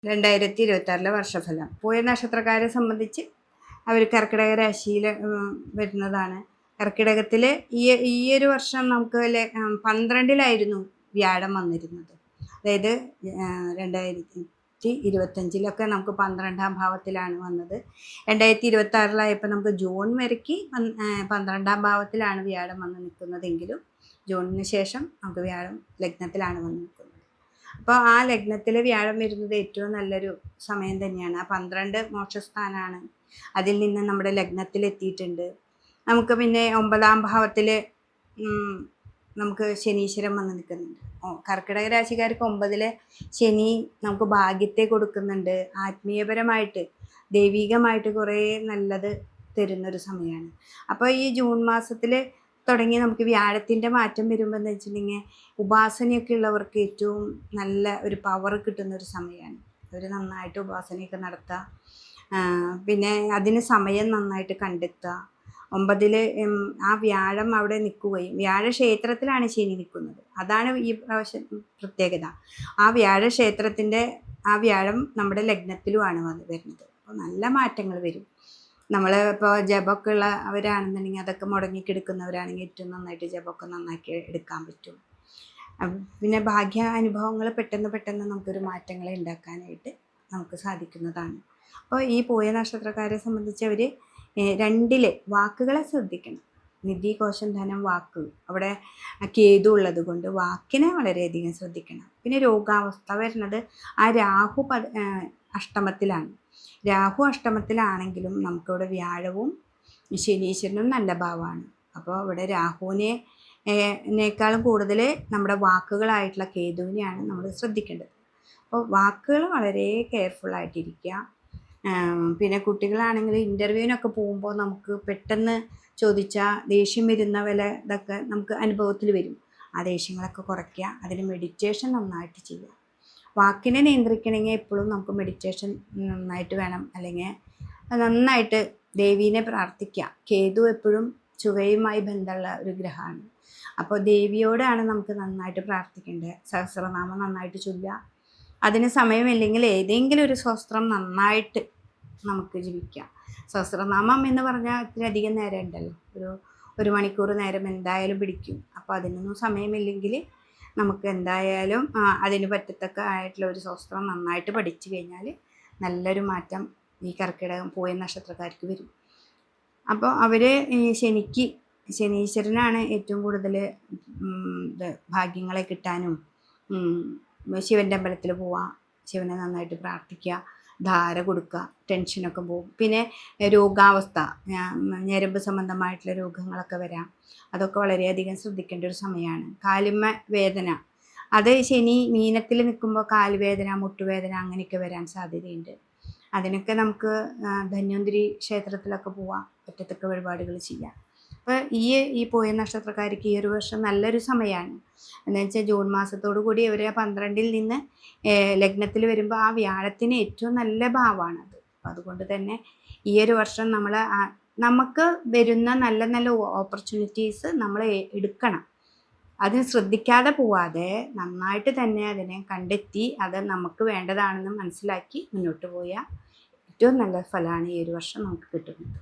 2026 വർഷഫലം പോയ നക്ഷത്രക്കാരെ സംബന്ധിച്ച് അവർ കർക്കിടക രാശിയിൽ വരുന്നതാണ്. കർക്കിടകത്തിൽ ഈ ഒരു വർഷം നമുക്ക് 12-ലായിരുന്നു വ്യാഴം വന്നിരുന്നത്. അതായത് 2025 നമുക്ക് 12-ാം ഭാവത്തിലാണ് വന്നത്. 2026 നമുക്ക് ജൂൺ വരയ്ക്ക് 12-ാം ഭാവത്തിലാണ് വ്യാഴം വന്ന് നിൽക്കുന്നതെങ്കിലും ജൂണിന് ശേഷം നമുക്ക് വ്യാഴം ലഗ്നത്തിലാണ് വന്ന് നിൽക്കുന്നത്. അപ്പോൾ ആ ലഗ്നത്തിൽ വ്യാഴം വരുന്നത് ഏറ്റവും നല്ലൊരു സമയം തന്നെയാണ്. ആ 12 മോക്ഷസ്ഥാനാണ്. അതിൽ നിന്ന് നമ്മുടെ ലഗ്നത്തിൽ എത്തിയിട്ടുണ്ട്. നമുക്ക് പിന്നെ 9-ാം ഭാവത്തിൽ നമുക്ക് ശനീശ്വരൻ വന്ന് നിൽക്കുന്നുണ്ട്. കർക്കിടക രാശിക്കാർക്ക് 9-ലെ ശനി നമുക്ക് ഭാഗ്യത്തെ കൊടുക്കുന്നുണ്ട്. ആത്മീയപരമായിട്ട് ദൈവികമായിട്ട് കുറേ നല്ലത് തരുന്നൊരു സമയമാണ്. അപ്പോൾ ഈ ജൂൺ മാസത്തിൽ തുടങ്ങി നമുക്ക് വ്യാഴത്തിൻ്റെ മാറ്റം വരുമ്പോൾ എന്ന് വെച്ചിട്ടുണ്ടെങ്കിൽ ഉപാസനയൊക്കെ ഉള്ളവർക്ക് ഏറ്റവും നല്ല ഒരു പവർ കിട്ടുന്നൊരു സമയമാണ്. അവർ നന്നായിട്ട് ഉപാസനയൊക്കെ നടത്തുക, പിന്നെ അതിന് സമയം നന്നായിട്ട് കണ്ടെത്തുക. 9-ൽ ആ വ്യാഴം അവിടെ നിൽക്കുകയും വ്യാഴക്ഷേത്രത്തിലാണ് ശനി നിൽക്കുന്നത്. അതാണ് ഈ പ്രാവശ്യം പ്രത്യേകത. ആ വ്യാഴക്ഷേത്രത്തിൻ്റെ ആ വ്യാഴം നമ്മുടെ ലഗ്നത്തിലുമാണ് വരുന്നത്. അപ്പോൾ നല്ല മാറ്റങ്ങൾ വരും. നമ്മൾ ഇപ്പോൾ ജപമൊക്കെ ഉള്ളവരാണെന്നുണ്ടെങ്കിൽ അതൊക്കെ മുടങ്ങിക്കിടക്കുന്നവരാണെങ്കിൽ ഏറ്റവും നന്നായിട്ട് ജപമൊക്കെ നന്നാക്കി എടുക്കാൻ പറ്റും. പിന്നെ ഭാഗ്യ അനുഭവങ്ങൾ പെട്ടെന്ന് നമുക്കൊരു മാറ്റങ്ങളെ ഉണ്ടാക്കാനായിട്ട് നമുക്ക് സാധിക്കുന്നതാണ്. അപ്പോൾ ഈ പോയ നക്ഷത്രക്കാരെ സംബന്ധിച്ച് അവർ 2-ൽ വാക്കുകളെ ശ്രദ്ധിക്കണം. നിധി, കോശം, ധനം, വാക്ക്. അവിടെ കേതു ഉള്ളത് കൊണ്ട് വാക്കിനെ വളരെയധികം ശ്രദ്ധിക്കണം. പിന്നെ രോഗാവസ്ഥ വരുന്നത് ആ രാഹു അഷ്ടമത്തിലാണ്. രാഹു അഷ്ടമത്തിലാണെങ്കിലും നമുക്കിവിടെ വ്യാഴവും ശനീശ്വരനും നല്ല ഭാവമാണ്. അപ്പോൾ ഇവിടെ രാഹുവിനേക്കാളും കൂടുതൽ നമ്മുടെ വാക്കുകളായിട്ടുള്ള കേതുവിനെയാണ് നമ്മൾ ശ്രദ്ധിക്കേണ്ടത്. അപ്പോൾ വാക്കുകൾ വളരെ കെയർഫുള്ളായിട്ടിരിക്കുക. പിന്നെ കുട്ടികളാണെങ്കിൽ ഇൻ്റർവ്യൂവിനൊക്കെ പോകുമ്പോൾ നമുക്ക് പെട്ടെന്ന് ചോദിച്ചാൽ ദേഷ്യം വരുന്ന ഇതൊക്കെ നമുക്ക് അനുഭവത്തിൽ വരും. ആ ദേഷ്യങ്ങളൊക്കെ കുറയ്ക്കുക. അതിന് മെഡിറ്റേഷൻ നന്നായിട്ട് ചെയ്യുക. വാക്കിനെ നിയന്ത്രിക്കണമെങ്കിൽ എപ്പോഴും നമുക്ക് മെഡിറ്റേഷൻ നന്നായിട്ട് വേണം. അല്ലെങ്കിൽ നന്നായിട്ട് ദേവീനെ പ്രാർത്ഥിക്കുക. കേതു എപ്പോഴും ചുവയുമായി ബന്ധമുള്ള ഒരു ഗ്രഹമാണ്. അപ്പോൾ ദേവിയോടാണ് നമുക്ക് നന്നായിട്ട് പ്രാർത്ഥിക്കേണ്ടത്. സഹസ്രനാമം നന്നായിട്ട് ചൊല്ലുക. അതിന് സമയമില്ലെങ്കിൽ ഏതെങ്കിലും ഒരു സ്വസ്ത്രം നന്നായിട്ട് നമുക്ക് ജപിക്കാം. സഹസ്രനാമം എന്ന് പറഞ്ഞാൽ ഇത്തിരി അധികം നേരം ഉണ്ടല്ലോ, ഒരു മണിക്കൂർ നേരം എന്തായാലും പിടിക്കും. അപ്പോൾ അതിനൊന്നും സമയമില്ലെങ്കിൽ നമുക്ക് എന്തായാലും അതിന് പറ്റത്തക്ക ആയിട്ടുള്ള ഒരു സ്വസ്ത്രം നന്നായിട്ട് പഠിച്ചു കഴിഞ്ഞാൽ നല്ലൊരു മാറ്റം ഈ കർക്കിടകം പോയ നക്ഷത്രക്കാർക്ക് വരും. അപ്പോൾ അവർ ശനീശ്വരനാണ് ഏറ്റവും കൂടുതൽ ഭാഗ്യങ്ങളെ കിട്ടാനും. ശിവൻ്റെ അമ്പലത്തിൽ പോവുക, ശിവനെ നന്നായിട്ട് പ്രാർത്ഥിക്കുക, ധാര കൊടുക്കുക, ടെൻഷനൊക്കെ പോകും. പിന്നെ രോഗാവസ്ഥ, ഞരമ്പ് സംബന്ധമായിട്ടുള്ള രോഗങ്ങളൊക്കെ വരാം. അതൊക്കെ വളരെയധികം ശ്രദ്ധിക്കേണ്ട ഒരു സമയമാണ്. കാലുമ്മ വേദന, അത് ശനി മീനത്തിൽ നിൽക്കുമ്പോൾ കാലുവേദന, മുട്ടുവേദന അങ്ങനെയൊക്കെ വരാൻ സാധ്യതയുണ്ട്. അതിനൊക്കെ നമുക്ക് ധന്വന്തരി ക്ഷേത്രത്തിലൊക്കെ പോവാം, ഒറ്റത്തക്ക വഴിപാടുകൾ ചെയ്യാം. അപ്പോൾ ഈ പോയ നക്ഷത്രക്കാർക്ക് ഈ ഒരു വർഷം നല്ലൊരു സമയമാണ്. എന്ന് വെച്ചാൽ ജൂൺ മാസത്തോടു കൂടി അവർ 12-ൽ നിന്ന് ലഗ്നത്തിൽ വരുമ്പോൾ ആ വ്യാഴത്തിന് ഏറ്റവും നല്ല ഭാവമാണത്. അതുകൊണ്ട് തന്നെ ഈ ഒരു വർഷം നമുക്ക് വരുന്ന നല്ല നല്ല ഓപ്പർച്യൂണിറ്റീസ് നമ്മൾ എടുക്കണം. അതിന് ശ്രദ്ധിക്കാതെ പോവാതെ നന്നായിട്ട് തന്നെ അതിനെ കണ്ടെത്തി അത് നമുക്ക് വേണ്ടതാണെന്ന് മനസ്സിലാക്കി മുന്നോട്ട് പോയാൽ ഏറ്റവും നല്ല ഫലമാണ് ഈ ഒരു വർഷം നമുക്ക് കിട്ടുന്നത്.